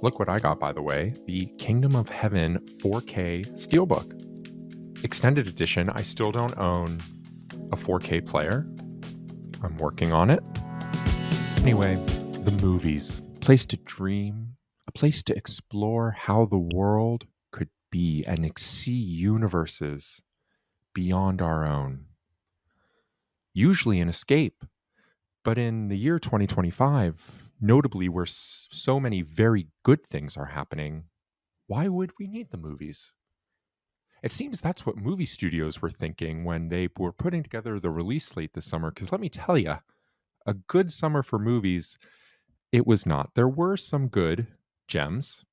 Look what I got, by the way, the Kingdom of Heaven 4K Steelbook. Extended edition. I still don't own a 4K player. I'm working on it. Anyway, the movies. A place to dream, a place to explore how the world could be and see universes beyond our own. Usually an escape, but in the year 2025, notably where so many very good things are happening, why would we need the movies? It seems that's what movie studios were thinking when they were putting together the release slate this summer. Because let me tell you, a good summer for movies, it was not. There were some good gems.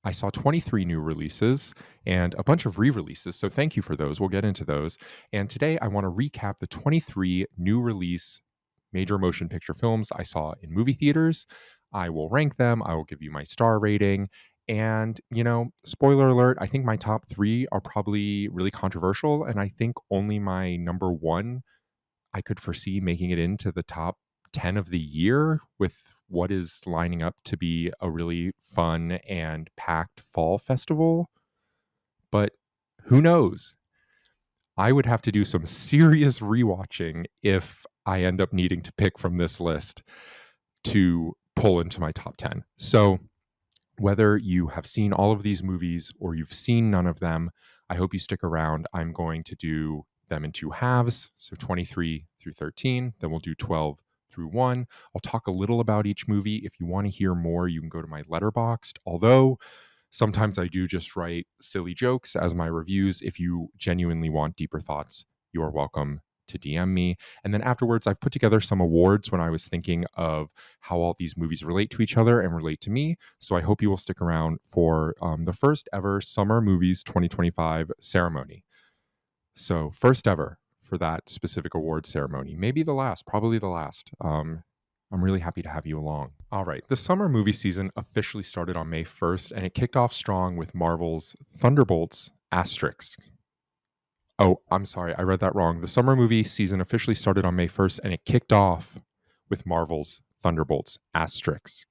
I saw 23 new releases and a bunch of re-releases, so thank you for those. We'll get into those. And today I want to recap the 23 new release major motion picture films I saw in movie theaters. I will rank them, I will give you my star rating, and, spoiler alert, I think my top 3 are probably really controversial, and I think only my number 1 I could foresee making it into the top 10 of the year with what is lining up to be a really fun and packed fall festival. But who knows? I would have to do some serious rewatching if I end up needing to pick from this list to pull into my top 10. So whether you have seen all of these movies or you've seen none of them, I hope you stick around. I'm going to do them in 2 halves, so 23 through 13. Then we'll do 12 through 1. I'll talk a little about each movie. If you want to hear more, you can go to my Letterboxd. Although sometimes I do just write silly jokes as my reviews. If you genuinely want deeper thoughts, you are welcome to DM me. And then afterwards, I've put together some awards when I was thinking of how all these movies relate to each other and relate to me. So I hope you will stick around for the first ever Summer Movies 2025 ceremony. So first ever for that specific award ceremony. Maybe the last, probably the last. I'm really happy to have you along. All right, the summer movie season officially started on May 1st, and it kicked off strong with Marvel's Thunderbolts Asterix. Oh, I'm sorry, I read that wrong. The summer movie season officially started on May 1st, and it kicked off with Marvel's Thunderbolts Asterix.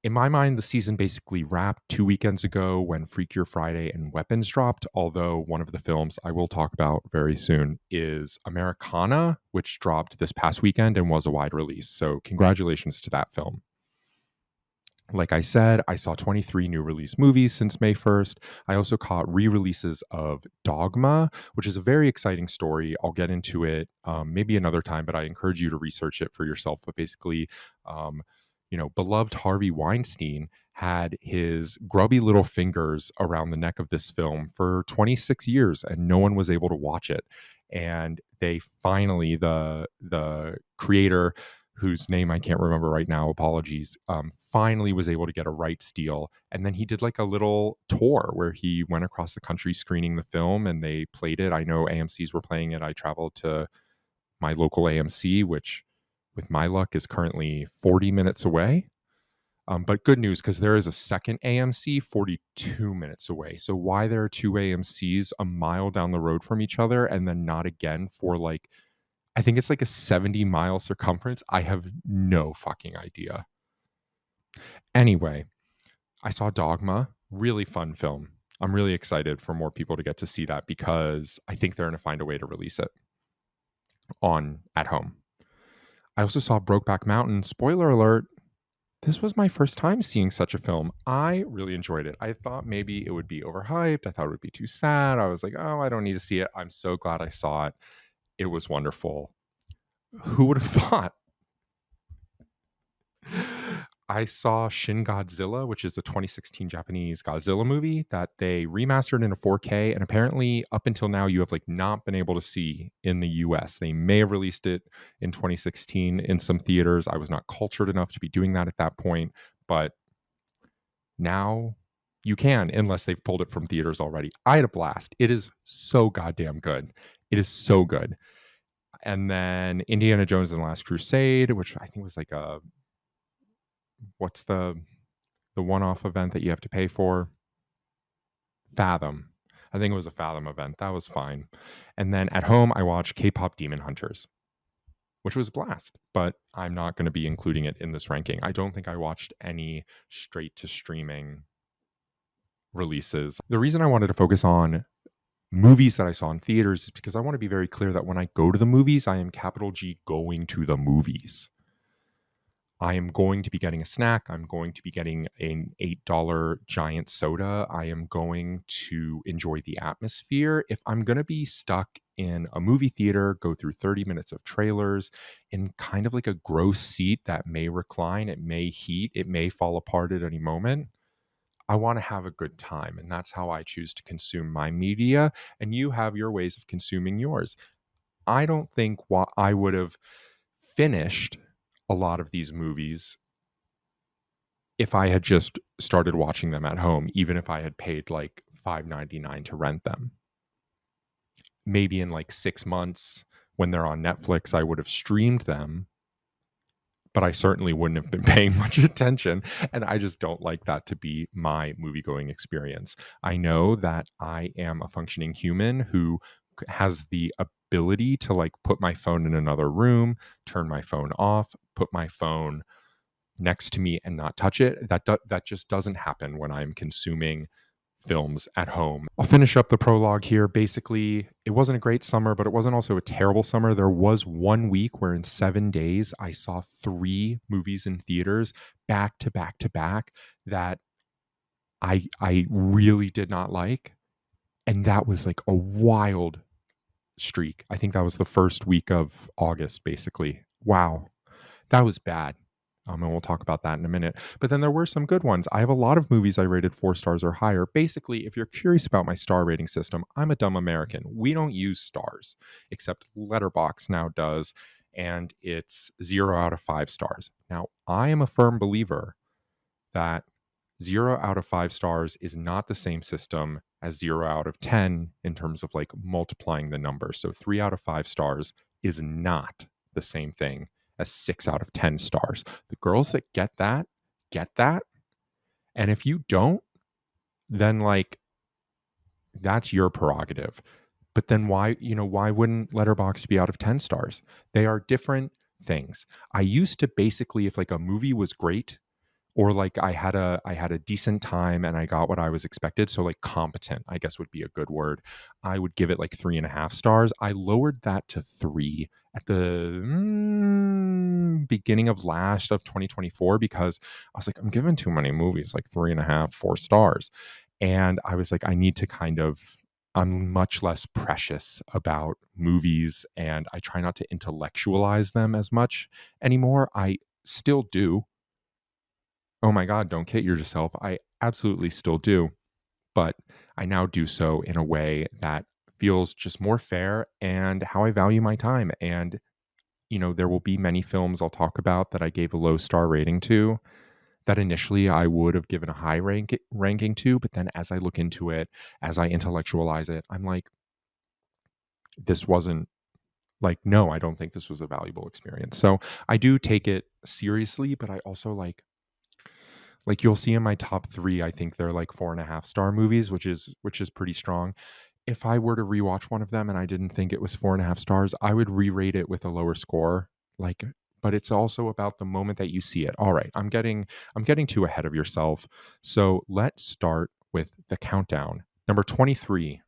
In my mind, the season basically wrapped 2 weekends ago when Freakier Friday and Weapons dropped, although one of the films I will talk about very soon is Americana, which dropped this past weekend and was a wide release. So congratulations to that film. Like I said, I saw 23 new release movies since May 1st. I also caught re-releases of Dogma, which is a very exciting story. I'll get into it maybe another time, but I encourage you to research it for yourself. But basically, beloved Harvey Weinstein had his grubby little fingers around the neck of this film for 26 years, and no one was able to watch it. And they finally, the creator, whose name I can't remember right now, apologies, finally was able to get a rights deal. And then he did like a little tour where he went across the country screening the film, and they played it. I know AMCs were playing it. I traveled to my local AMC, which with my luck is currently 40 minutes away. But good news, because there is a second AMC 42 minutes away. So why there are 2 AMCs a mile down the road from each other and then not again for like, I think it's like a 70-mile circumference. I have no fucking idea. Anyway, I saw Dogma, really fun film. I'm really excited for more people to get to see that because I think they're going to find a way to release it at home. I also saw Brokeback Mountain. Spoiler alert, this was my first time seeing such a film. I really enjoyed it. I thought maybe it would be overhyped. I thought it would be too sad. I was like, oh, I don't need to see it. I'm so glad I saw it. It was wonderful. Who would have thought? I saw Shin Godzilla, which is a 2016 Japanese Godzilla movie that they remastered in a 4K. And apparently, up until now, you have like not been able to see in the US. They may have released it in 2016 in some theaters. I was not cultured enough to be doing that at that point. But now you can, unless they've pulled it from theaters already. I had a blast. It is so goddamn good. It is so good. And then Indiana Jones and the Last Crusade, which I think was like what's the one-off event that you have to pay for? Fathom. I think it was a Fathom event. That was fine. And then at home, I watched K-pop Demon Hunters. which was a blast. But I'm not going to be including it in this ranking. I don't think I watched any straight to streaming releases. The reason I wanted to focus on movies that I saw in theaters is because I want to be very clear that when I go to the movies, I am capital G going to the movies. I am going to be getting a snack. I'm going to be getting an $8 giant soda. I am going to enjoy the atmosphere. If I'm going to be stuck in a movie theater, go through 30 minutes of trailers in kind of like a gross seat that may recline, it may heat, it may fall apart at any moment. I want to have a good time. And that's how I choose to consume my media. And you have your ways of consuming yours. I don't think I would have finished a lot of these movies if I had just started watching them at home, even if I had paid like $5.99 to rent them. Maybe in like 6 months when they're on Netflix, I would have streamed them, but I certainly wouldn't have been paying much attention. And I just don't like that to be my movie going experience. I know that I am a functioning human who has the ability to like put my phone in another room, turn my phone off, put my phone next to me and not touch it. That just doesn't happen when I'm consuming films at home. I'll finish up the prologue here. Basically, it wasn't a great summer, but it wasn't also a terrible summer. There was 1 week where in 7 days I saw 3 movies in theaters back to back to back that I really did not like. And that was like a wild streak. I think that was the first week of August, basically. Wow. That was bad. And we'll talk about that in a minute. But then there were some good ones. I have a lot of movies I rated 4 stars or higher. Basically, if you're curious about my star rating system, I'm a dumb American. We don't use stars, except Letterboxd now does, and it's 0 out of 5 stars. Now, I am a firm believer that 0 out of 5 stars is not the same system as 0 out of 10 in terms of like multiplying the numbers. So 3 out of 5 stars is not the same thing as 6 out of 10 stars. The girls that get that, get that. And if you don't, then like that's your prerogative. But then why wouldn't Letterboxd be out of 10 stars? They are different things. I used to basically, if like a movie was great, or like I had a decent time and I got what I was expected. So like competent, I guess would be a good word. I would give it like 3.5 stars. I lowered that to 3 at the beginning of 2024 because I was like, I'm giving too many movies like 3.5, 4 stars. And I was like, I'm much less precious about movies and I try not to intellectualize them as much anymore. I still do. Oh my God, don't kid yourself. I absolutely still do. But I now do so in a way that feels just more fair and how I value my time. And, there will be many films I'll talk about that I gave a low star rating to that initially I would have given a high ranking to. But then as I look into it, as I intellectualize it, I'm like, this wasn't like, no, I don't think this was a valuable experience. So I do take it seriously, but I also like you'll see in my top 3, I think they're like 4.5 star movies, which is pretty strong. If I were to rewatch one of them and I didn't think it was 4.5 stars, I would re-rate it with a lower score. Like, but it's also about the moment that you see it. All right, I'm getting too ahead of yourself. So let's start with the countdown. Number 23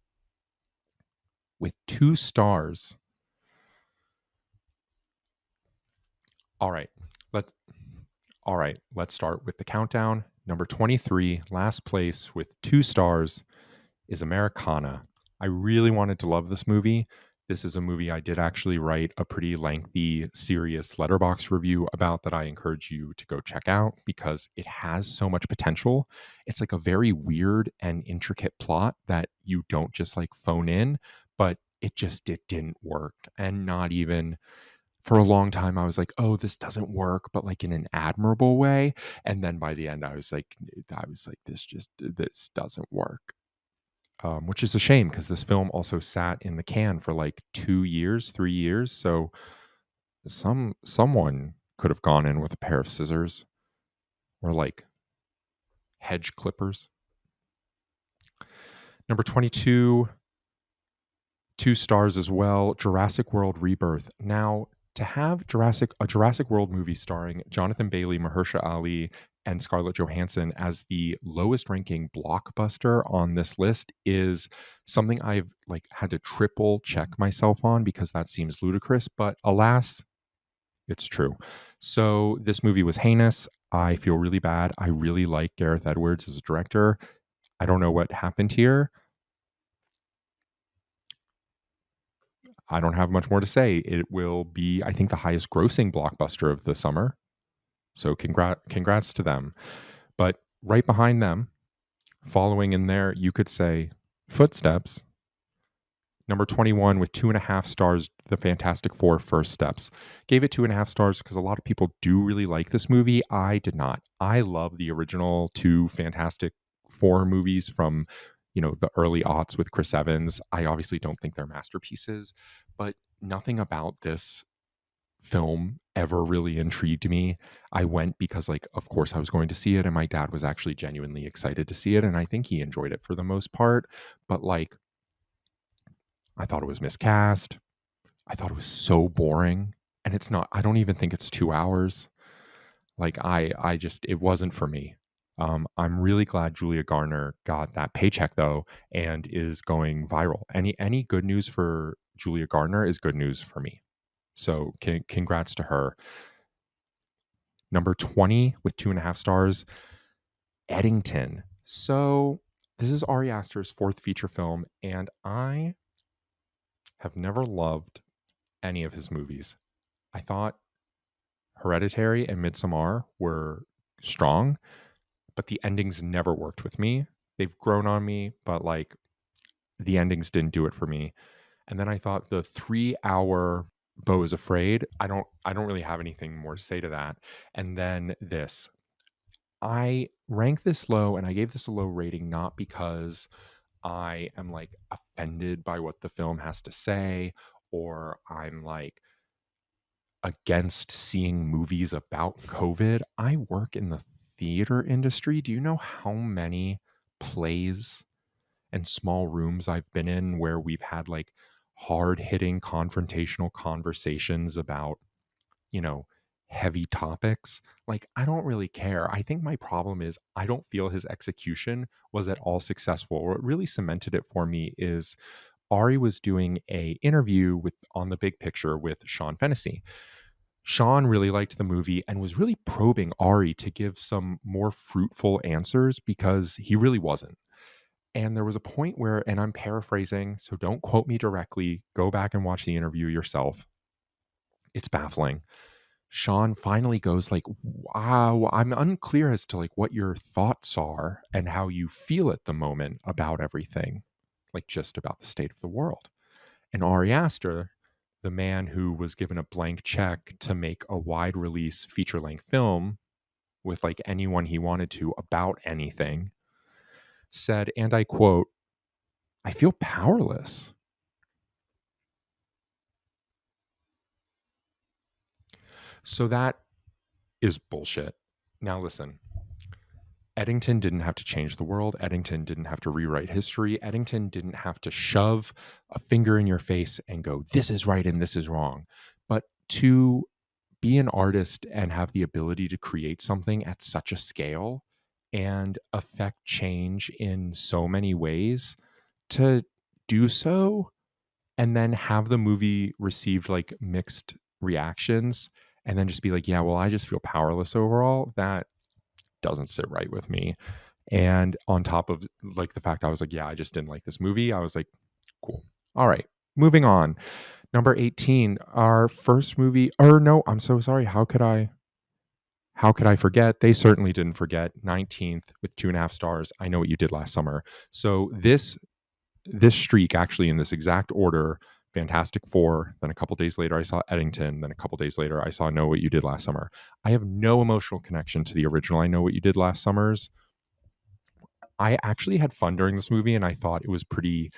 with 2 stars. All right, let's start with the countdown. Number 23, last place with 2 stars, is Americana. I really wanted to love this movie. This is a movie I did actually write a pretty lengthy, serious Letterboxd review about that I encourage you to go check out because it has so much potential. It's like a very weird and intricate plot that you don't just like phone in, but it didn't work. And not even for a long time, I was like, oh, this doesn't work, but like in an admirable way. And then by the end, I was like, this doesn't work. Which is a shame because this film also sat in the can for like 2 years, 3 years. So someone could have gone in with a pair of scissors or like hedge clippers. Number 22, 2 stars as well, Jurassic World Rebirth. Now, to have a Jurassic World movie starring Jonathan Bailey, Mahershala Ali, and Scarlett Johansson as the lowest ranking blockbuster on this list is something I've like had to triple check myself on because that seems ludicrous, but alas, it's true. So this movie was heinous. I feel really bad. I really like Gareth Edwards as a director. I don't know what happened here. I don't have much more to say. It will be, I think, the highest grossing blockbuster of the summer. So congrats to them. But right behind them, following in there, you could say Footsteps. Number 21 with 2.5 stars, The Fantastic Four First Steps. Gave it 2.5 stars because a lot of people do really like this movie. I did not. I love the original two Fantastic Four movies from, the early aughts with Chris Evans. I obviously don't think they're masterpieces, but nothing about this film ever really intrigued me. I went because of course I was going to see it and my dad was actually genuinely excited to see it and I think he enjoyed it for the most part, but I thought it was miscast. I thought it was so boring and it's not I don't even think it's 2 hours. I just it wasn't for me. I'm really glad Julia Garner got that paycheck though and is going viral. Any good news for Julia Garner is good news for me. So congrats to her. Number 20 with 2.5 stars, Eddington. So this is Ari Aster's fourth feature film, and I have never loved any of his movies. I thought Hereditary and Midsommar were strong, but the endings never worked with me. They've grown on me, but the endings didn't do it for me. And then I thought the 3 hour Beau is Afraid. I don't really have anything more to say to that. And then this. I rank this low and I gave this a low rating not because I am offended by what the film has to say or I'm against seeing movies about COVID. I work in the theater industry. Do you know how many plays and small rooms I've been in where we've had hard hitting confrontational conversations about, you know, heavy topics? I don't really care. I think my problem is I don't feel his execution was at all successful. What really cemented it for me is Ari was doing a interview with on the big picture with Sean Fennessy. Sean really liked the movie and was really probing Ari to give some more fruitful answers because he really wasn't. And there was a point where, and I'm paraphrasing, so don't quote me directly, go back and watch the interview yourself. It's baffling. Sean finally goes wow, I'm unclear as to what your thoughts are and how you feel at the moment about everything, just about the state of the world. And Ari Aster, the man who was given a blank check to make a wide release feature length film with anyone he wanted to about anything, said, and I quote, "I feel powerless." So that is bullshit. Now listen, Eddington didn't have to change the world. Eddington didn't have to rewrite history. Eddington didn't have to shove a finger in your face and go, this is right and this is wrong. But to be an artist and have the ability to create something at such a scale and affect change in so many ways, to do so and then have the movie received mixed reactions and then just be yeah, well, I just feel powerless overall, that doesn't sit right with me. And on top of the fact I was yeah, I just didn't like this movie, I was cool. All right, moving on. Number 18, our first movie, or no, I'm so sorry. How could I forget? They certainly didn't forget. 19th with 2.5 stars, I Know What You Did Last Summer. So this streak, actually in this exact order, Fantastic Four, then a couple days later I saw Eddington, then a couple days later I saw Know What You Did Last Summer. I have no emotional connection to the original I Know What You Did Last Summers. I actually had fun during this movie and I thought it was pretty,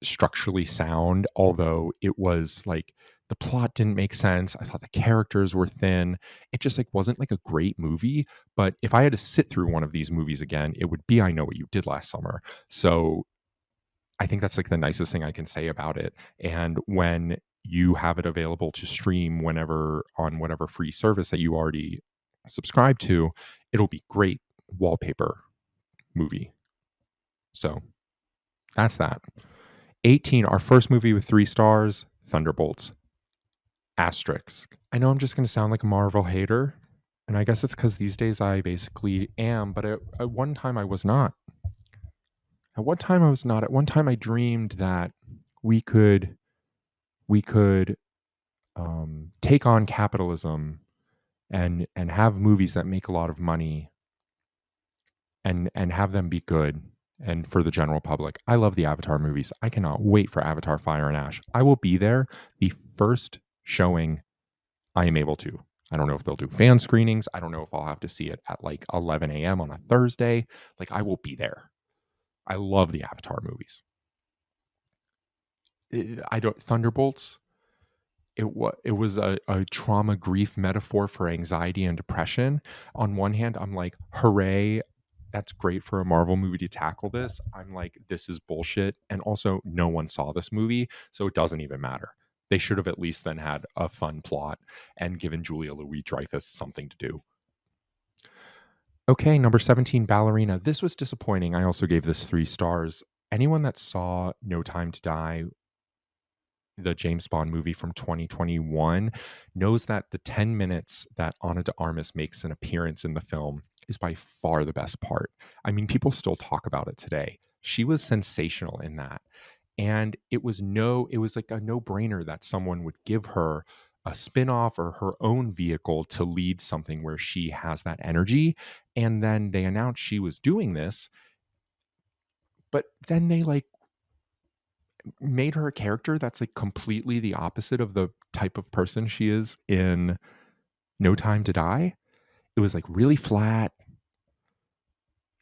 structurally sound, although it was the plot didn't make sense. I thought the characters were thin. It just wasn't a great movie. But if I had to sit through one of these movies again, it would be I Know What You Did Last Summer. So I think that's the nicest thing I can say about it. And when you have it available to stream whenever on whatever free service that you already subscribe to, it'll be great wallpaper movie. So that's that. 18, our first movie with 3 stars, Thunderbolts. Asterisk. I know I'm just going to sound like a Marvel hater, and I guess it's because these days I basically am, but at one time I was not. At one time I was not. At one time I dreamed that we could take on capitalism and have movies that make a lot of money and have them be good and for the general public. I love the Avatar movies. I cannot wait for Avatar Fire and Ash. I will be there the first showing I am able to. I don't know if they'll do fan screenings. I don't know if I'll have to see it at like 11 a.m. on a Thursday. Like, I will be there. I love the Avatar movies. Thunderbolts, it was a trauma grief metaphor for anxiety and depression. On one hand, I'm like, hooray, that's great for a Marvel movie to tackle this. I'm like, this is bullshit. And also, no one saw this movie, so it doesn't even matter. They should have at least then had a fun plot and given Julia Louis-Dreyfus something to do. Okay, number 17, Ballerina. This was disappointing. I also gave this 3 stars. Anyone that saw No Time to Die, the James Bond movie from 2021, knows that the 10 minutes that Ana de Armas makes an appearance in the film is by far the best part. I mean, people still talk about it today. She was sensational in that. And it was like a no-brainer that someone would give her a spin-off or her own vehicle to lead something where she has that energy. And then they announced she was doing this, but then they like made her a character that's like completely the opposite of the type of person she is in No Time to Die. It was like really flat.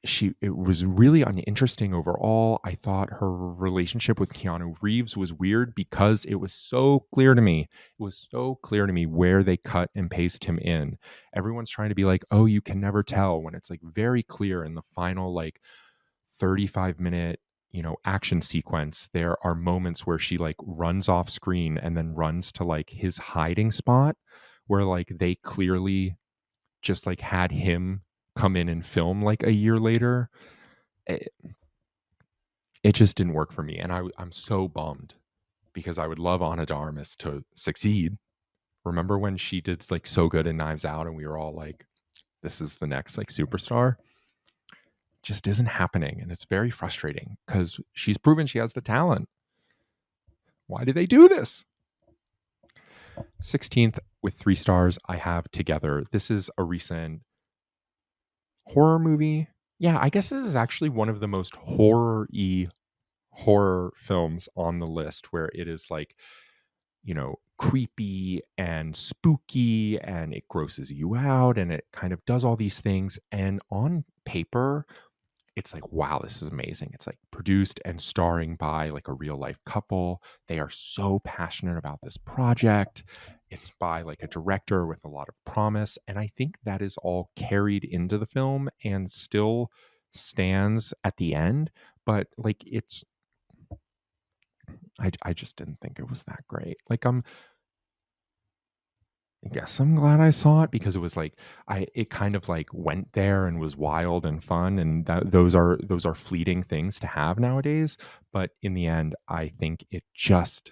It was really uninteresting overall. I thought her relationship with Keanu Reeves was weird because it was so clear to me. It was so clear to me where they cut and paste him in. Everyone's trying to be like, oh, you can never tell, when it's like very clear in the final like 35-minute action sequence. There are moments where she like runs off screen and then runs to like his hiding spot where like they clearly just like had him come in and film like a year later. It just didn't work for me, and I'm so bummed because I would love Ana de Armas to succeed. Remember when she did like so good in Knives Out and we were all like, this is the next like superstar? Just isn't happening, and it's very frustrating because she's proven she has the talent. Why do they do this? 16th with 3 stars, I have Together. This is a recent horror movie. Yeah, I guess this is actually one of the most horror-y horror films on the list, where it is like, creepy and spooky and it grosses you out and it kind of does all these things. And on paper, it's like, wow, this is amazing. It's like produced and starring by like a real life couple. They are so passionate about this project. It's by like a director with a lot of promise. And I think that is all carried into the film and still stands at the end. But like, I just didn't think it was that great. Like, I guess I'm glad I saw it because it was like it kind of like went there and was wild and fun, and those are fleeting things to have nowadays. But in the end, I think it just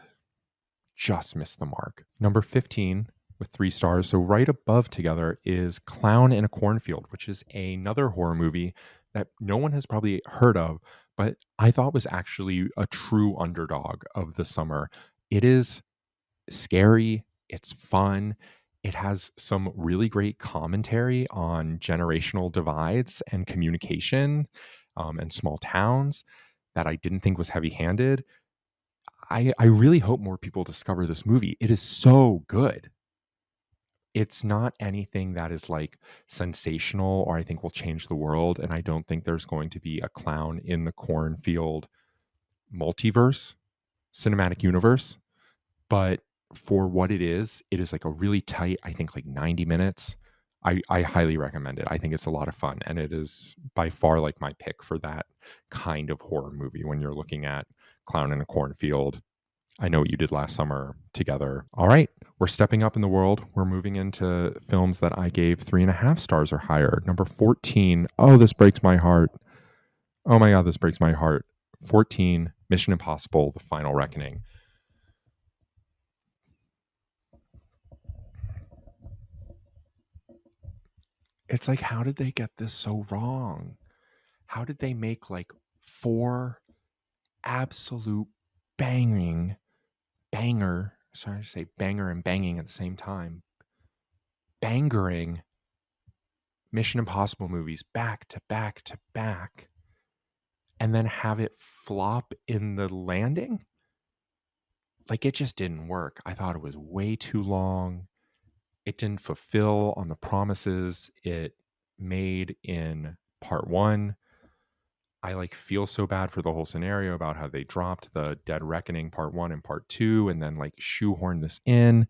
missed the mark. Number 15 with 3 stars. So right above Together is Clown in a Cornfield, which is another horror movie that no one has probably heard of, but I thought was actually a true underdog of the summer. It is scary. It's fun. It has some really great commentary on generational divides and communication, and small towns that I didn't think was heavy-handed. I really hope more people discover this movie. It is so good. It's not anything that is like sensational or I think will change the world. And I don't think there's going to be a Clown in the Cornfield multiverse, cinematic universe. But for what it is like a really tight, I think like 90 minutes. I highly recommend it. I think it's a lot of fun. And it is by far like my pick for that kind of horror movie when you're looking at Clown in a Cornfield, I Know What You Did Last Summer together. All right, we're stepping up in the world. We're moving into films that I gave 3.5 stars or higher. Number 14. Oh, this breaks my heart. Oh my God, this breaks my heart. 14, Mission Impossible, The Final Reckoning. It's like, how did they get this so wrong? How did they make like 4 absolute banging, banger, sorry to say banger and banging at the same time, bangering Mission Impossible movies back to back to back, and then have it flop in the landing? Like, it just didn't work. I thought it was way too long. It didn't fulfill on the promises it made in part 1. I like feel so bad for the whole scenario about how they dropped the Dead Reckoning part 1 and part 2 and then like shoehorned this in.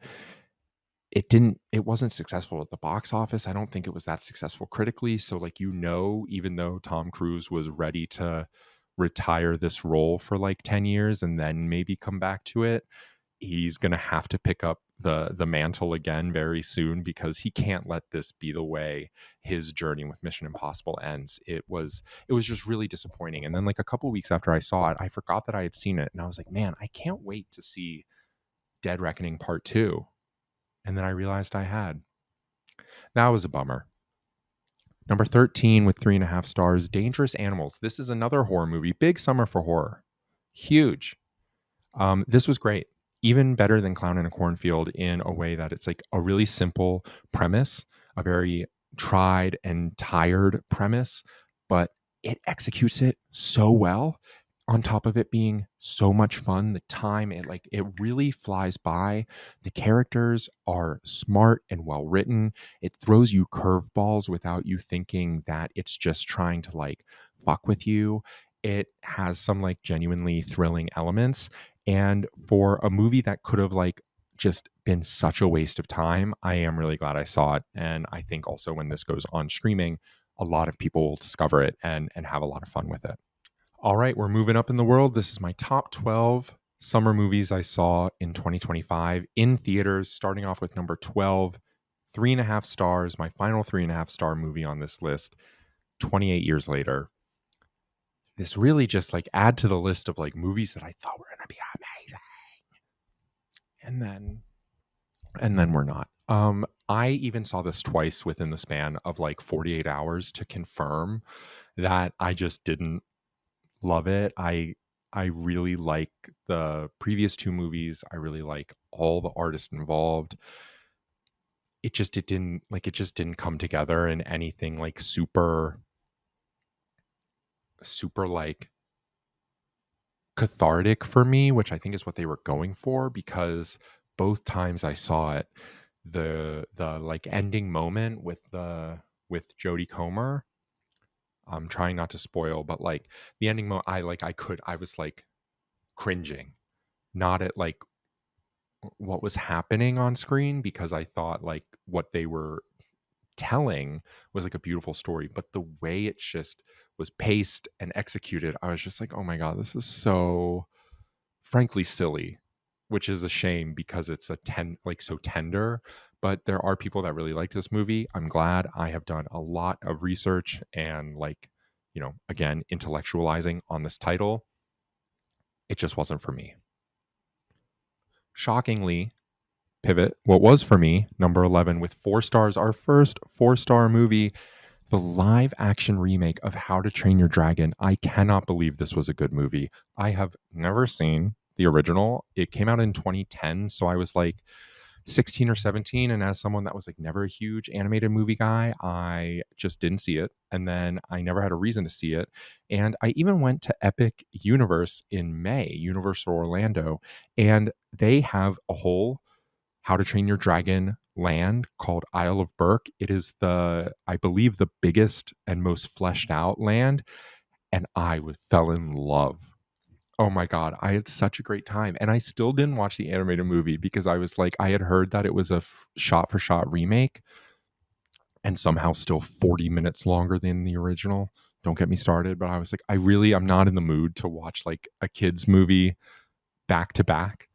It wasn't successful at the box office. I don't think it was that successful critically. So like, even though Tom Cruise was ready to retire this role for like 10 years and then maybe come back to it, he's going to have to pick up the mantle again very soon, because he can't let this be the way his journey with Mission Impossible ends. It was just really disappointing. And then like a couple weeks after I saw it, I forgot that I had seen it, and I was like, man, I can't wait to see Dead Reckoning part 2. And then I realized I had. That was a bummer. Number 13 with 3.5 stars, Dangerous Animals. This is another horror movie. Big summer for horror. Huge. This was great. Even better than Clown in a Cornfield, in a way that it's like a really simple premise, a very tried and tired premise, but it executes it so well. On top of it being so much fun, the time, it really flies by. The characters are smart and well written. It throws you curveballs without you thinking that it's just trying to like fuck with you. It has some like genuinely thrilling elements. And for a movie that could have like just been such a waste of time, I am really glad I saw it. And I think also when this goes on streaming, a lot of people will discover it and have a lot of fun with it. All right, we're moving up in the world. This is my top 12 summer movies I saw in 2025 in theaters, starting off with number 12, 3.5 stars, my final 3.5 star movie on this list, 28 years later. This really just like add to the list of like movies that I thought were going to be amazing. And then we're not. I even saw this twice within the span of like 48 hours to confirm that I just didn't love it. I really like the previous 2 movies. I really like all the artists involved. It just didn't come together in anything like super like cathartic for me, which I think is what they were going for, because both times I saw it, the like ending moment with Jodie Comer, I'm trying not to spoil, but like the ending moment, I was like cringing, not at like what was happening on screen, because I thought like what they were telling was like a beautiful story, but the way it just was paced and executed, I was just like, oh my God, this is so frankly silly, which is a shame because it's so tender. But there are people that really like this movie. I'm glad. I have done a lot of research and like, again, intellectualizing on this title. It just wasn't for me. Shockingly, pivot, what was for me, number 11 with 4 stars, our first 4-star movie, the live action remake of How to Train Your Dragon. I cannot believe this was a good movie. I have never seen the original. It came out in 2010, so I was like 16 or 17, and as someone that was like never a huge animated movie guy, I just didn't see it, and then I never had a reason to see it. And I even went to Epic Universe in May, Universal Orlando, and they have a whole How to Train Your Dragon land called Isle of Berk. It is I believe, the biggest and most fleshed out land, and fell in love. Oh my God, I had such a great time. And I still didn't watch the animated movie because I was like, I had heard that it was a shot for shot remake and somehow still 40 minutes longer than the original. Don't get me started. But I was like, I'm not in the mood to watch like a kid's movie back to back.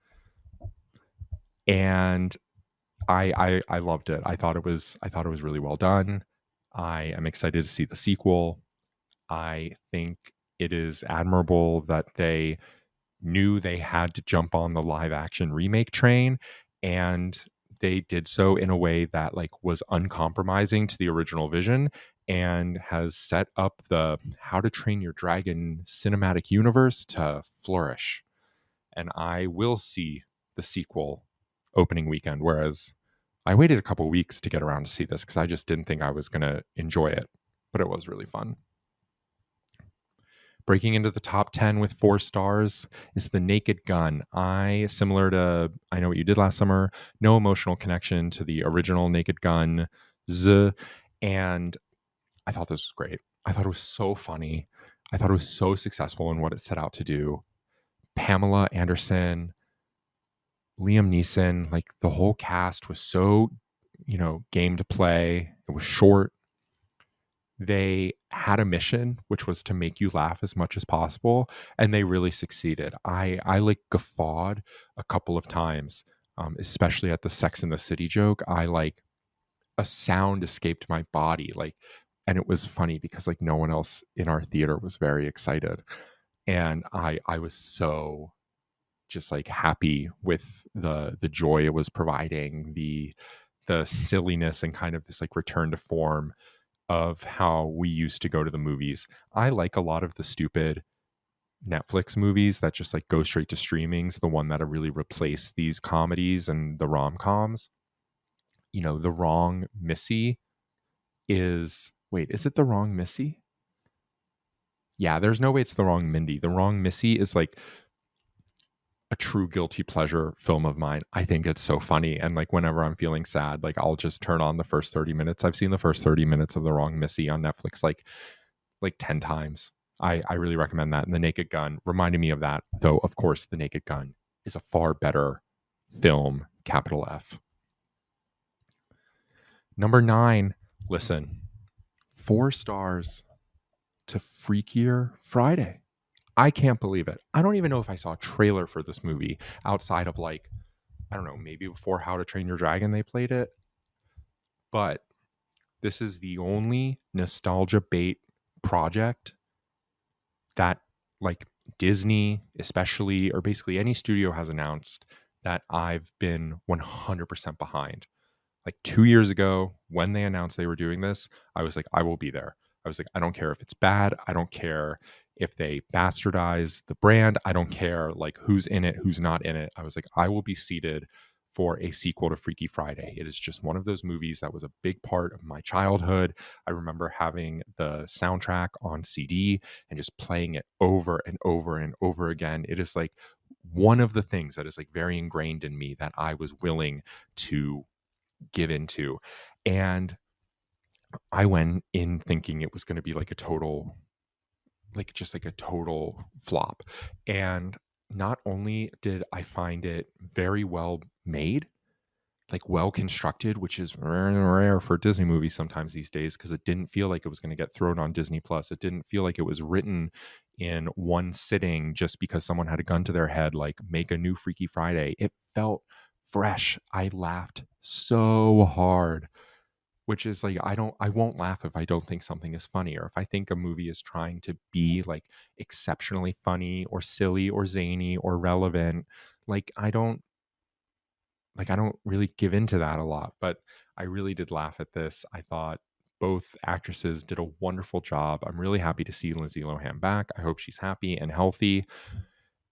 And I loved it. I thought it was really well done. I am excited to see the sequel. I think it is admirable that they knew they had to jump on the live action remake train, and they did so in a way that like was uncompromising to the original vision and has set up the How to Train Your Dragon cinematic universe to flourish. And I will see the sequel opening weekend, whereas I waited a couple weeks to get around to see this because I just didn't think I was going to enjoy it, but it was really fun. Breaking into the top 10 with 4 stars is The Naked Gun. Similar to I Know What You Did Last Summer, no emotional connection to the original Naked Gun. And I thought this was great. I thought it was so funny. I thought it was so successful in what it set out to do. Pamela Anderson, Liam Neeson, like the whole cast was so, game to play. It was short. They had a mission, which was to make you laugh as much as possible, and they really succeeded. I like guffawed a couple of times, especially at the Sex in the City joke. I like a sound escaped my body, and it was funny because like no one else in our theater was very excited, and I was so just like happy with the joy it was providing, the silliness and kind of this like return to form of how we used to go to the movies. I like a lot of the stupid Netflix movies that just like go straight to streamings, the one that have really replaced these comedies and the rom-coms. The Wrong Missy is it The Wrong Missy? Yeah, there's no way it's The Wrong Mindy. The Wrong Missy is like a true guilty pleasure film of mine. I think it's so funny. And like whenever I'm feeling sad, like I'll just turn on the first 30 minutes. I've seen the first 30 minutes of The Wrong Missy on Netflix like 10 times. I really recommend that. And The Naked Gun reminded me of that, though of course The Naked Gun is a far better film, capital F. Number 9, listen, 4 stars to Freakier Friday. I can't believe it. I don't even know if I saw a trailer for this movie outside of like, I don't know, maybe before How to Train Your Dragon they played it. But this is the only nostalgia bait project that like Disney, especially, or basically any studio has announced that I've been 100% behind. Like 2 years ago, when they announced they were doing this, I was like, I will be there. I was like, I don't care if it's bad. I don't care if they bastardize the brand. I don't care like who's in it, who's not in it. I was like, I will be seated for a sequel to Freaky Friday. It is just one of those movies that was a big part of my childhood. I remember having the soundtrack on CD and just playing it over and over and over again. It is like one of the things that is like very ingrained in me that I was willing to give into. And I went in thinking it was going to be like a total, like just like a total flop. And not only did I find it very well made, like well constructed, which is rare for Disney movies sometimes these days, because it didn't feel like it was going to get thrown on Disney Plus. It didn't feel like it was written in one sitting just because someone had a gun to their head, like make a new Freaky Friday. It felt fresh. I laughed so hard, which is like I won't laugh if I don't think something is funny, or if I think a movie is trying to be like exceptionally funny or silly or zany or relevant. Like I don't really give into that a lot, but I really did laugh at this. I thought both actresses did a wonderful job. I'm really happy to see Lindsay Lohan back. I hope she's happy and healthy.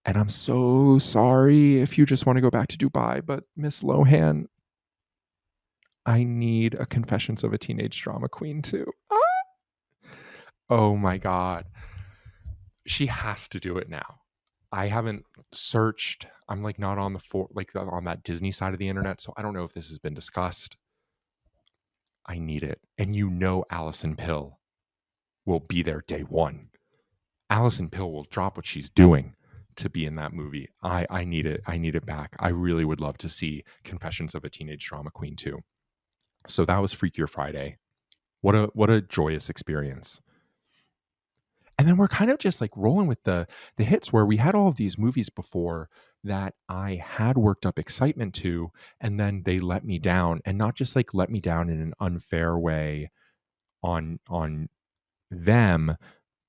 And I'm so sorry if you just want to go back to Dubai, but Miss Lohan, I need a Confessions of a Teenage Drama Queen too. Oh my God. She has to do it now. I haven't searched. I'm like not on on that Disney side of the internet, so I don't know if this has been discussed. I need it. And Allison Pill will be there day one. Allison Pill will drop what she's doing to be in that movie. I need it. I need it back. I really would love to see Confessions of a Teenage Drama Queen too. So that was Freakier Friday. What a joyous experience. And then we're kind of just like rolling with the hits where we had all of these movies before that I had worked up excitement to, and then they let me down, and not just like let me down in an unfair way on them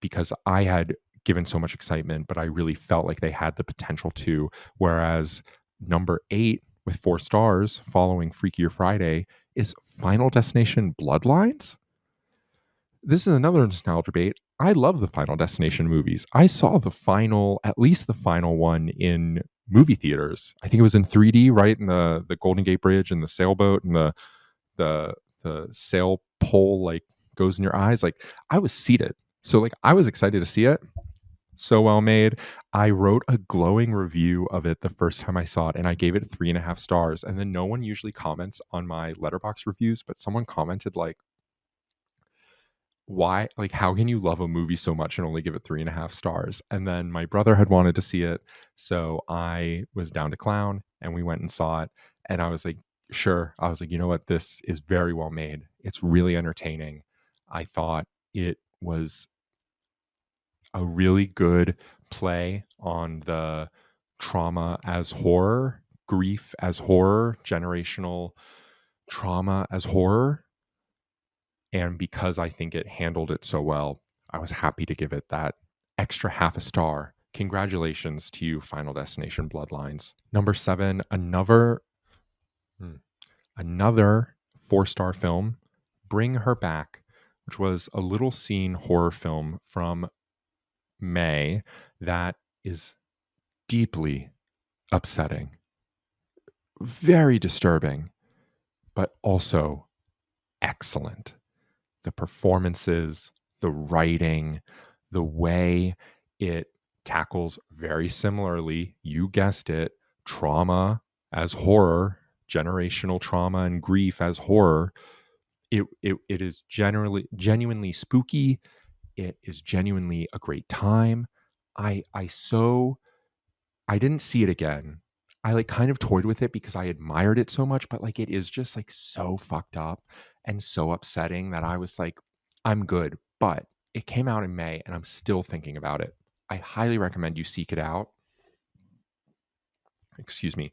because I had given so much excitement, but I really felt like they had the potential to. Whereas number 8 with 4 stars following Freakier Friday is Final Destination Bloodlines. This is another nostalgia debate. I love the Final Destination movies. I saw at least the final one in movie theaters. I think it was in 3D, right? In the Golden Gate Bridge and the sailboat and the the sail pole like goes in your eyes. Like I was seated. So like I was excited to see it. So well made. I wrote a glowing review of it the first time I saw it, and I gave it 3.5 stars. And then no one usually comments on my letterbox reviews, but someone commented like, why, like, how can you love a movie so much and only give it 3.5 stars? And then my brother had wanted to see it, so I was down to clown and we went and saw it. And I was like, sure. I was like, you know what, this is very well made, it's really entertaining. I thought it was a really good play on the trauma as horror, grief as horror, generational trauma as horror. And because I think it handled it so well, I was happy to give it that extra half a star. Congratulations to you, Final Destination Bloodlines. Number 7, another 4-star film, Bring Her Back, which was a little scene horror film from May that is deeply upsetting, very disturbing, but also excellent. The performances, the writing, the way it tackles very similarly, you guessed it, trauma as horror, generational trauma and grief as horror. It is genuinely spooky. It is genuinely a great time. I didn't see it again. I like kind of toyed with it because I admired it so much, but like it is just like so fucked up and so upsetting that I was like, I'm good. But it came out in May and I'm still thinking about it. I highly recommend you seek it out. Excuse me.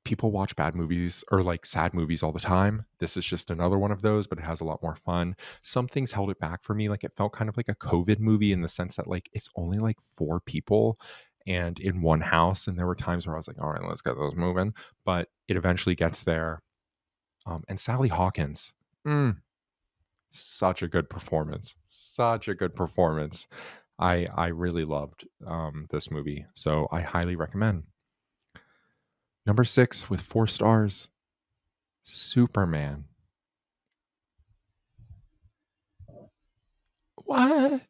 People watch bad movies or like sad movies all the time. This is just another one of those, but it has a lot more fun. Some things held it back for me. Like it felt kind of like a COVID movie in the sense that like it's only like 4 people and in one house. And there were times where I was like, all right, let's get those moving. But it eventually gets there. And Sally Hawkins, such a good performance. Such a good performance. I really loved this movie. So I highly recommend. Number 6 with 4 stars, Superman. What?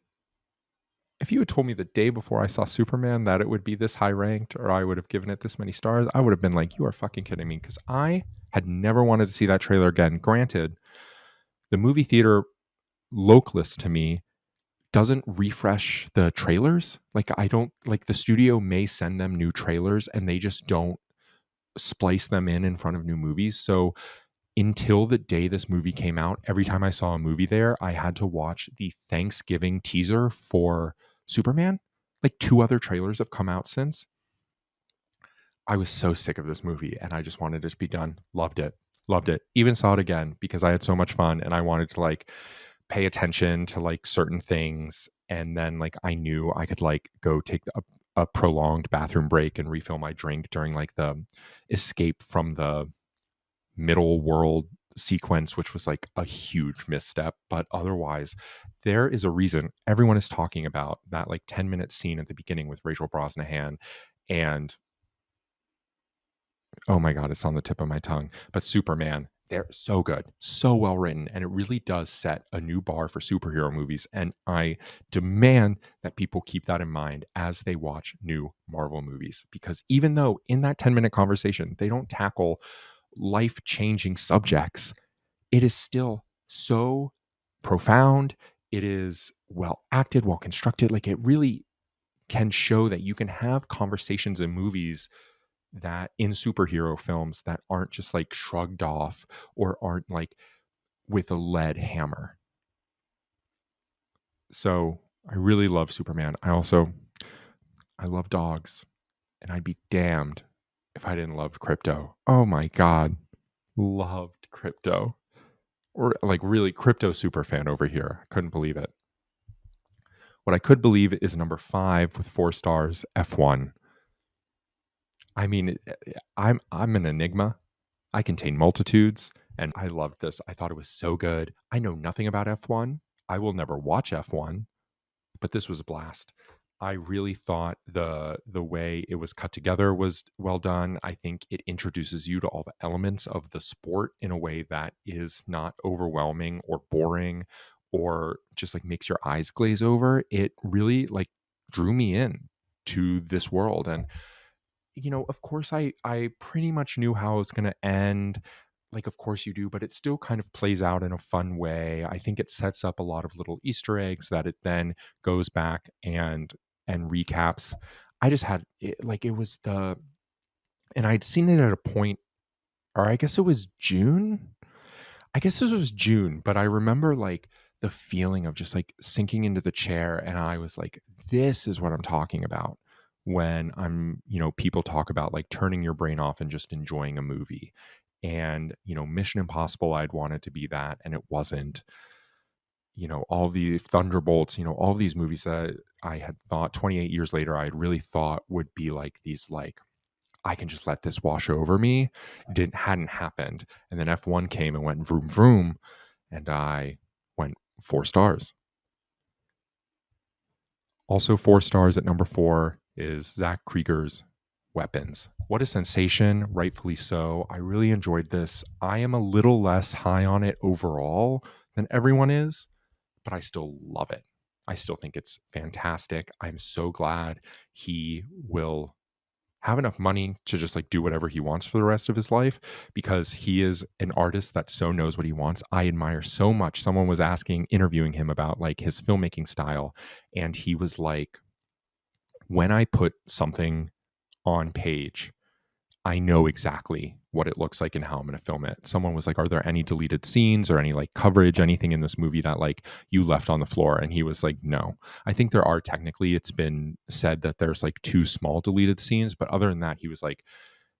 If you had told me the day before I saw Superman that it would be this high ranked or I would have given it this many stars, I would have been like, you are fucking kidding me. Because I had never wanted to see that trailer again. Granted, the movie theater localist to me doesn't refresh the trailers. Like, I don't, like, the studio may send them new trailers and they just don't splice them in front of new movies. So until the day this movie came out, every time I saw a movie there, I had to watch the Thanksgiving teaser for Superman. Like 2 other trailers have come out since. I was so sick of this movie and I just wanted it to be done. Loved it. Loved it. Even saw it again because I had so much fun and I wanted to like pay attention to like certain things. And then like I knew I could like go take a prolonged bathroom break and refill my drink during like the escape from the middle world sequence, which was like a huge misstep. But otherwise, there is a reason everyone is talking about that like 10-minute scene at the beginning with Rachel Brosnahan. And oh my God, it's on the tip of my tongue. But Superman, they're so good, so well written. And it really does set a new bar for superhero movies. And I demand that people keep that in mind as they watch new Marvel movies. Because even though in that 10-minute conversation, they don't tackle life-changing subjects, it is still so profound. It is well acted, well constructed. Like it really can show that you can have conversations in movies that in superhero films that aren't just like shrugged off or aren't like with a lead hammer. So I really love Superman. I love dogs, and I'd be damned if I didn't love crypto. Oh my god, loved crypto. Or like really crypto super fan over here. I couldn't believe it. What I could believe is number 5 with 4 stars, F1. I mean, I'm an enigma. I contain multitudes, and I loved this. I thought it was so good. I know nothing about F1. I will never watch F1, but this was a blast. I really thought the way it was cut together was well done. I think it introduces you to all the elements of the sport in a way that is not overwhelming or boring or just like makes your eyes glaze over. It really like drew me in to this world. And of course I pretty much knew how it was going to end. Like of course you do, but it still kind of plays out in a fun way. I think it sets up a lot of little Easter eggs that it then goes back and recaps. I just had it, like it was the and I'd seen it at a point, or I guess it was June. I guess this was June, but I remember like the feeling of just like sinking into the chair, and I was like, this is what I'm talking about when people talk about like turning your brain off and just enjoying a movie. And, Mission Impossible, I'd wanted to be that, and it wasn't. All the Thunderbolts, all these movies that I had thought 28 years later, I had really thought would be like these, like, I can just let this wash over me. Hadn't happened. And then F1 came and went vroom vroom, and I went 4 stars. Also 4 stars at number 4 is Zach Krieger's Weapons. What a sensation, rightfully so. I really enjoyed this. I am a little less high on it overall than everyone is, but I still love it. I still think it's fantastic. I'm so glad he will have enough money to just like do whatever he wants for the rest of his life, because he is an artist that so knows what he wants. I admire so much. Someone was interviewing him about like his filmmaking style, and he was like, when I put something on page, I know exactly what it looks like and how I'm going to film it. Someone was like, are there any deleted scenes or any like coverage, anything in this movie that like you left on the floor? And he was like, no. I think there are, technically, it's been said that there's like 2 small deleted scenes, but other than that, he was like,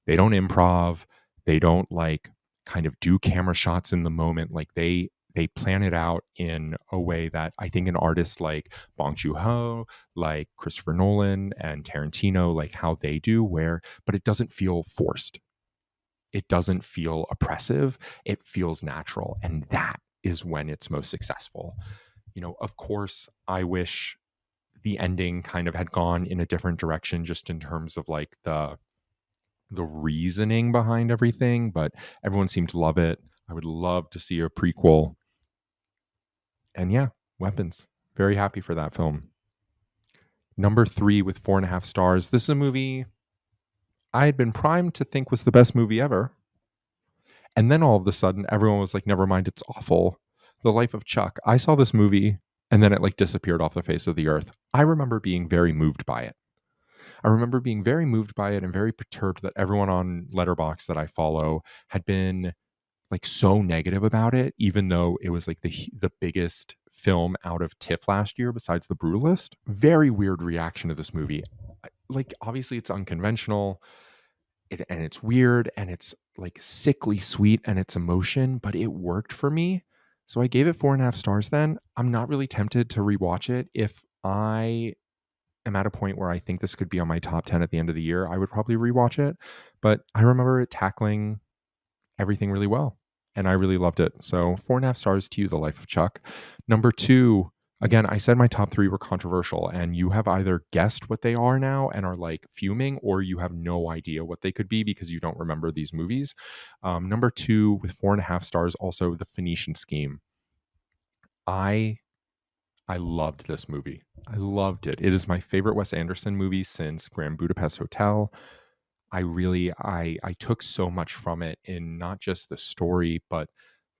they don't improv, they don't like kind of do camera shots in the moment. Like they plan it out in a way that I think an artist like Bong Joon-ho, like Christopher Nolan and Tarantino, like how they do, but it doesn't feel forced. It doesn't feel oppressive. It feels natural. And that is when it's most successful. Of course, I wish the ending kind of had gone in a different direction, just in terms of like the reasoning behind everything, but everyone seemed to love it. I would love to see a prequel. And yeah, Weapons. Very happy for that film. Number 3 with 4.5 stars. This is a movie I had been primed to think was the best movie ever. And then all of a sudden, everyone was like, never mind, it's awful. The Life of Chuck. I saw this movie and then it like disappeared off the face of the earth. I remember being very moved by it. I remember being very moved by it and very perturbed that everyone on Letterboxd that I follow had been like so negative about it, even though it was like the biggest film out of TIFF last year besides The Brutalist. Very weird reaction to this movie. Like obviously it's unconventional, and it's weird, and it's like sickly sweet, and it's emotion, but it worked for me. So I gave it 4.5 stars. Then I'm not really tempted to rewatch it. If I am at a point where I think this could be on my top 10 at the end of the year, I would probably rewatch it. But I remember it tackling everything really well, and I really loved it. So 4.5 stars to you, The Life of Chuck. Number 2, again, I said my top 3 were controversial, and you have either guessed what they are now and are like fuming, or you have no idea what they could be because you don't remember these movies. Number 2 with 4.5 stars, also The Phoenician Scheme. I loved this movie. I loved it. It is my favorite Wes Anderson movie since Grand Budapest Hotel. I took so much from it, in not just the story, but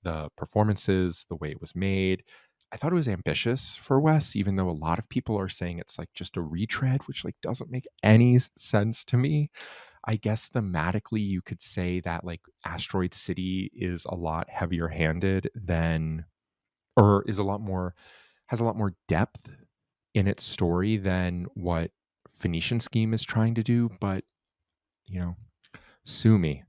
the performances, the way it was made. I thought it was ambitious for Wes, even though a lot of people are saying it's like just a retread, which like doesn't make any sense to me. I guess thematically you could say that like Asteroid City is a lot heavier handed than, or is a lot more, has a lot more depth in its story than what Phoenician Scheme is trying to do, but you know, sue me.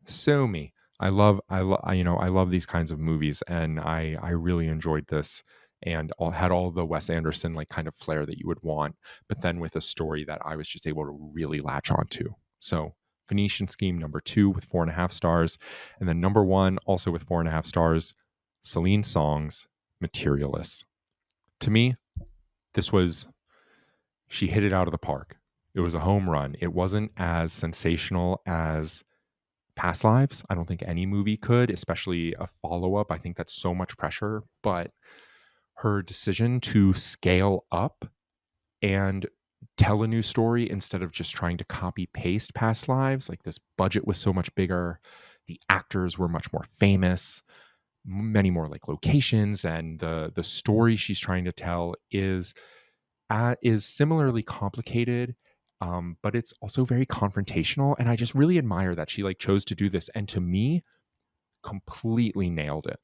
Sue me. I love these kinds of movies, and I really enjoyed this, and had all the Wes Anderson like kind of flair that you would want, but then with a story that I was just able to really latch onto. So Phoenician Scheme number 2 with 4.5 stars, and then number 1 also with 4.5 stars, Celine Song's Materialists. To me, this was she hit it out of the park. It was a home run. It wasn't as sensational as Past Lives. I don't think any movie could, especially a follow up. I think that's so much pressure. But her decision to scale up and tell a new story instead of just trying to copy paste Past Lives, like this budget was so much bigger. The actors were much more famous, many more like locations, and the story she's trying to tell is similarly complicated, but it's also very confrontational. And I just really admire that she like chose to do this, and to me, completely nailed it.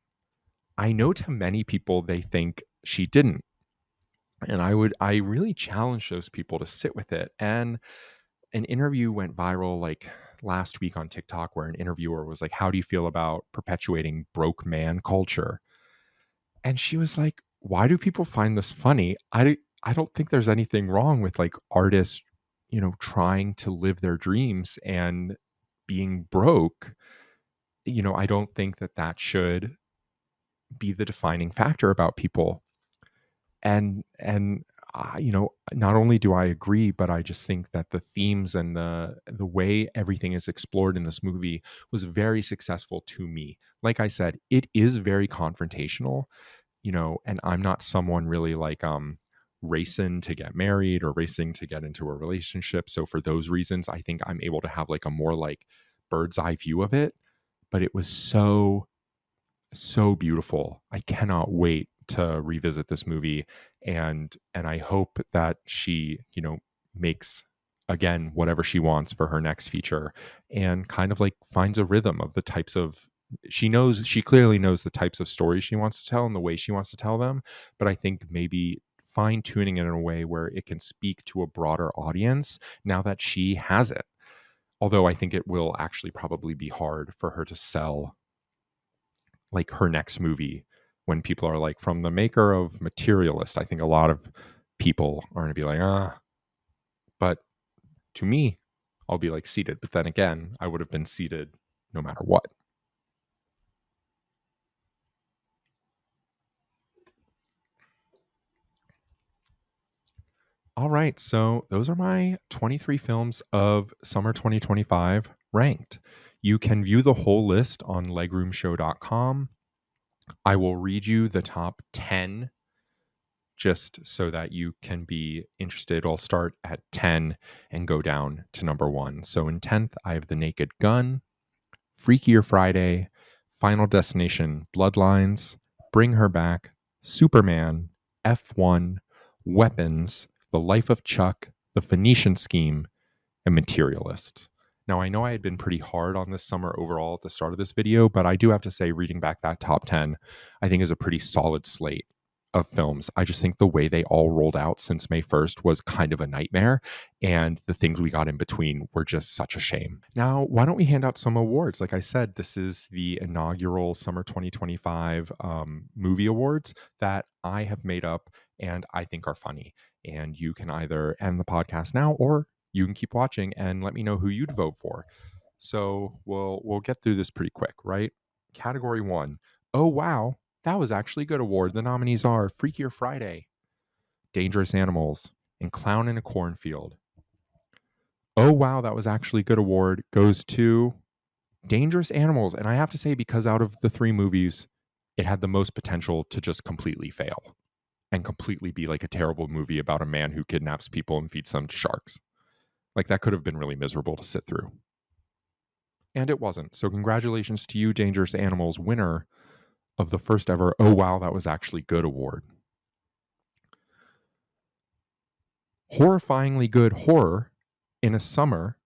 I know to many people they think she didn't, and I really challenge those people to sit with it. And an interview went viral like last week on TikTok where an interviewer was like, "How do you feel about perpetuating broke man culture?" And she was like, "Why do people find this funny? I don't think there's anything wrong with like artists, trying to live their dreams and being broke. I don't think that that should be the defining factor about people." And not only do I agree, but I just think that the themes and the way everything is explored in this movie was very successful to me. Like I said, it is very confrontational, and I'm not someone really like racing to get married or racing to get into a relationship. So for those reasons, I think I'm able to have like a more like bird's eye view of it. But it was so beautiful. I cannot wait to revisit this movie, and I hope that she, makes again whatever she wants for her next feature, and kind of like finds a rhythm of the types of she clearly knows the types of stories she wants to tell and the way she wants to tell them, but I think maybe fine tuning it in a way where it can speak to a broader audience now that she has it. Although I think it will actually probably be hard for her to sell like her next movie when people are like, from the maker of Materialist. I think a lot of people are going to be like, but to me, I'll be like seated. But then again, I would have been seated no matter what. All right, so those are my 23 films of summer 2025 ranked. You can view the whole list on legroomshow.com. I will read you the top 10 just so that you can be interested. I'll start at 10 and go down to number 1. So in 10th, I have The Naked Gun, Freakier Friday, Final Destination Bloodlines, Bring Her Back, Superman, F1, Weapons, The Life of Chuck, The Phoenician Scheme, and Materialist. Now, I know I had been pretty hard on this summer overall at the start of this video, but I do have to say, reading back that top 10, I think is a pretty solid slate of films. I just think the way they all rolled out since May 1st was kind of a nightmare, and the things we got in between were just such a shame. Now, why don't we hand out some awards? Like I said, this is the inaugural Summer 2025 movie awards that I have made up and I think are funny. And you can either end the podcast now, or you can keep watching and let me know who you'd vote for. So we'll get through this pretty quick, right? Category 1. Oh wow, that was actually a good award. The nominees are Freakier Friday, Dangerous Animals, and Clown in a Cornfield. Oh wow, that was actually a good award goes to Dangerous Animals. And I have to say, because out of the 3 movies, it had the most potential to just completely fail and completely be like a terrible movie about a man who kidnaps people and feeds them to sharks. Like that could have been really miserable to sit through. And it wasn't. So congratulations to you, Dangerous Animals, winner of the first ever Oh Wow, That Was Actually Good award. Horrifyingly good horror in a summer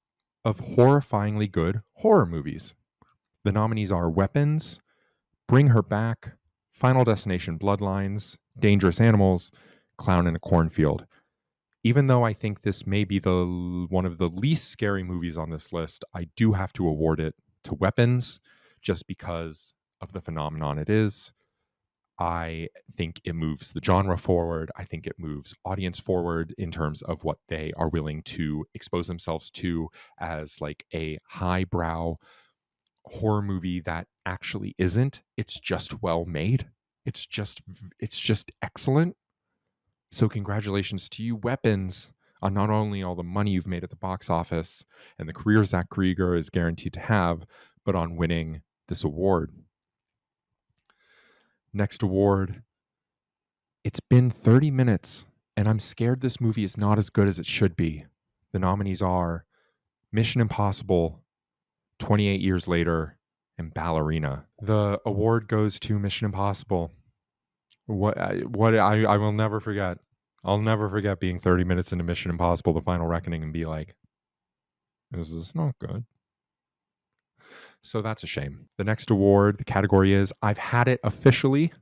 of horrifyingly good horror movies. The nominees are Weapons, Bring Her Back, Final Destination Bloodlines, Dangerous Animals, Clown in a Cornfield. Even though I think this may be one of the least scary movies on this list, I do have to award it to Weapons just because of the phenomenon it is. I think it moves the genre forward. I think it moves audience forward in terms of what they are willing to expose themselves to as like a highbrow horror movie that actually isn't. It's just well made. It's just excellent. So congratulations to you, Weapons, on not only all the money you've made at the box office and the career Zach Krieger is guaranteed to have, but on winning this award. Next award. It's been 30 minutes, and I'm scared this movie is not as good as it should be. The nominees are Mission Impossible, 28 Years Later, and Ballerina. The award goes to Mission Impossible. What I will never forget. I'll never forget being 30 minutes into Mission Impossible: The Final Reckoning and be like, this is not good. So that's a shame. The next award, the category is I've had it officially.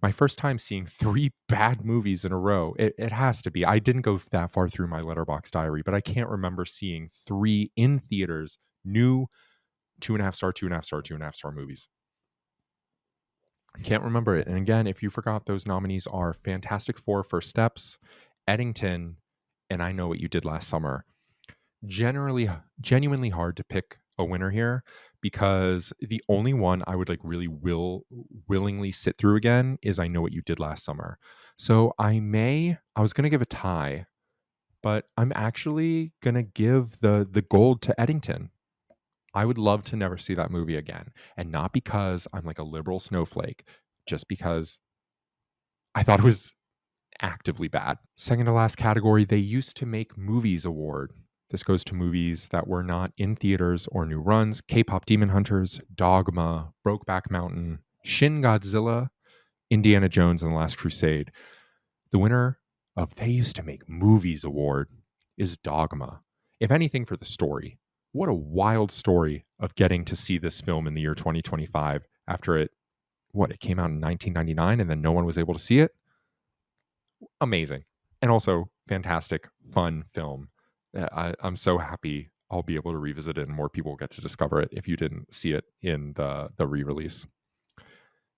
My first time seeing 3 bad movies in a row. It has to be. I didn't go that far through my Letterboxd diary, but I can't remember seeing 3 in theaters, new 2.5 star, 2.5 star, 2.5 star movies. I can't remember it. And again, if you forgot, those nominees are Fantastic Four: First Steps, Eddington, and I Know What You Did Last Summer. Genuinely hard to pick a winner here, because the only one I would like really willingly sit through again is I Know What You Did Last Summer. So I was going to give a tie, but I'm actually going to give the gold to Eddington. I would love to never see that movie again. And not because I'm like a liberal snowflake, just because I thought it was actively bad. Second to last category, They Used to Make Movies award. This goes to movies that were not in theaters or new runs: K-Pop Demon Hunters, Dogma, Brokeback Mountain, Shin Godzilla, Indiana Jones and the Last Crusade. The winner of They Used to Make Movies award is Dogma. If anything, for the story. What a wild story of getting to see this film in the year 2025 after it came out in 1999 and then no one was able to see it. Amazing. And also fantastic, fun film. I'm so happy I'll be able to revisit it and more people will get to discover it if you didn't see it in the re-release.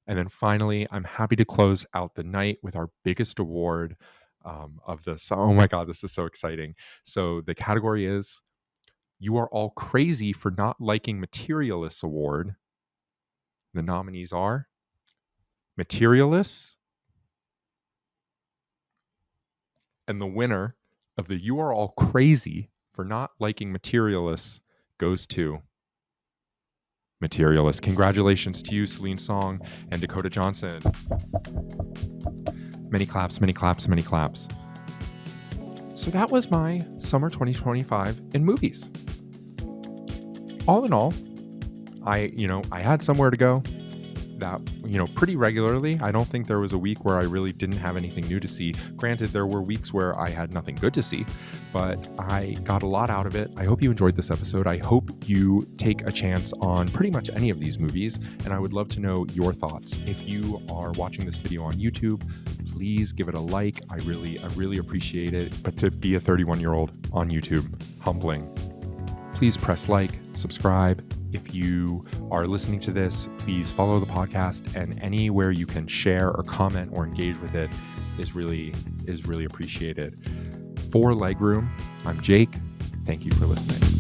And then finally, I'm happy to close out the night with our biggest award of this. Oh my God, this is so exciting. So the category is You Are All Crazy for Not Liking Materialists award. The nominees are Materialists, and the winner of the You Are All Crazy for Not Liking Materialists goes to Materialist. Congratulations to you, Celine Song and Dakota Johnson. Many claps, many claps, many claps. So that was my summer 2025 in movies. All in all, I had somewhere to go that, pretty regularly. I don't think there was a week where I really didn't have anything new to see. Granted, there were weeks where I had nothing good to see, but I got a lot out of it. I hope you enjoyed this episode. I hope you take a chance on pretty much any of these movies, and I would love to know your thoughts. If you are watching this video on YouTube, please give it a like. I really appreciate it. But to be a 31-year-old on YouTube, humbling. Please press like, subscribe. If you are listening to this, please follow the podcast, and anywhere you can share or comment or engage with it is really appreciated. For Legroom, I'm Jake. Thank you for listening.